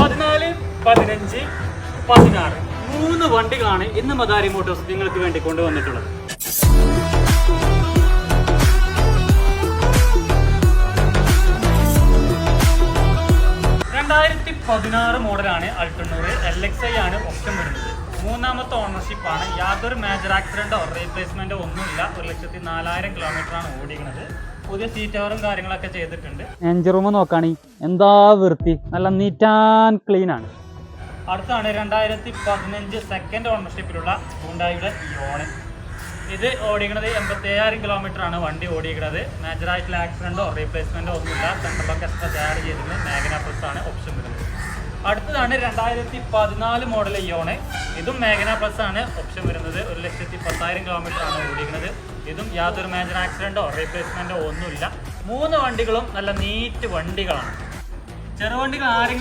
14, 15, 16 3 വണ്ടികളാണ് ഇന്ന് മദാരി മോട്ടോഴ്സ് നിങ്ങൾക്ക് വേണ്ടി കൊണ്ടുവന്നിട്ടുള്ളത്. 2016 മോഡലാണ് അൾട്ടോണൂർ. LXi ആണ് ഓപ്ഷൻ വരുന്നത്. മൂന്നാമത്തെ ഓണർഷിപ്പാണ്. യാതൊരു മേജർ ആക്സിഡന്റോ റീപ്ലേസ്മെന്റോ ഒന്നുമില്ല. 1,04,000 കിലോമീറ്ററാണ് ഓടിക്കുന്നത്. പുതിയ സീറ്റ് കവറും കാര്യങ്ങളൊക്കെ ചെയ്തിട്ടുണ്ട്. എൻജിൻ റൂം നോക്കുകയാണെങ്കിൽ എന്താ വൃത്തി, നല്ല നീറ്റ് ആൻഡ് ക്ലീൻ ആണ്. അടുത്താണ് 2015 സെക്കൻഡ് ഓണർഷിപ്പിലുള്ള ഹ്യുണ്ടായിയുടെ ഇയോണ്. ഇത് ഓടിക്കുന്നത് 87,000 കിലോമീറ്ററാണ് വണ്ടി ഓടിക്കുന്നത്. മേജറായിട്ടുള്ള ആക്സിഡന്റോ റീപ്ലേസ്മെന്റോ ഒന്നുമില്ല. സെൻട്രലൊക്കെ എക്സ്ട്രാ ചാർജ് ചെയ്തിരുന്നത്. മാഗ്ന പ്ലസ് ആണ് ഓപ്ഷൻ വരുന്നത്. അടുത്തതാണ് 2014 മോഡൽ ഇയോണ്. ഇതും മാഗ്ന പ്ലസ് ആണ് ഓപ്ഷൻ വരുന്നത്. 1,10,000 കിലോമീറ്ററാണ് ഓടിക്കുന്നത്. ഇതും യാതൊരു മേജർ ആക്സിഡന്റോ റീപ്ലേസ്മെന്റോ ഒന്നുമില്ല. 3 വണ്ടികളും നല്ല നീറ്റ് വണ്ടികളാണ്. ചെറുവണ്ടികൾ ആരെങ്കിലും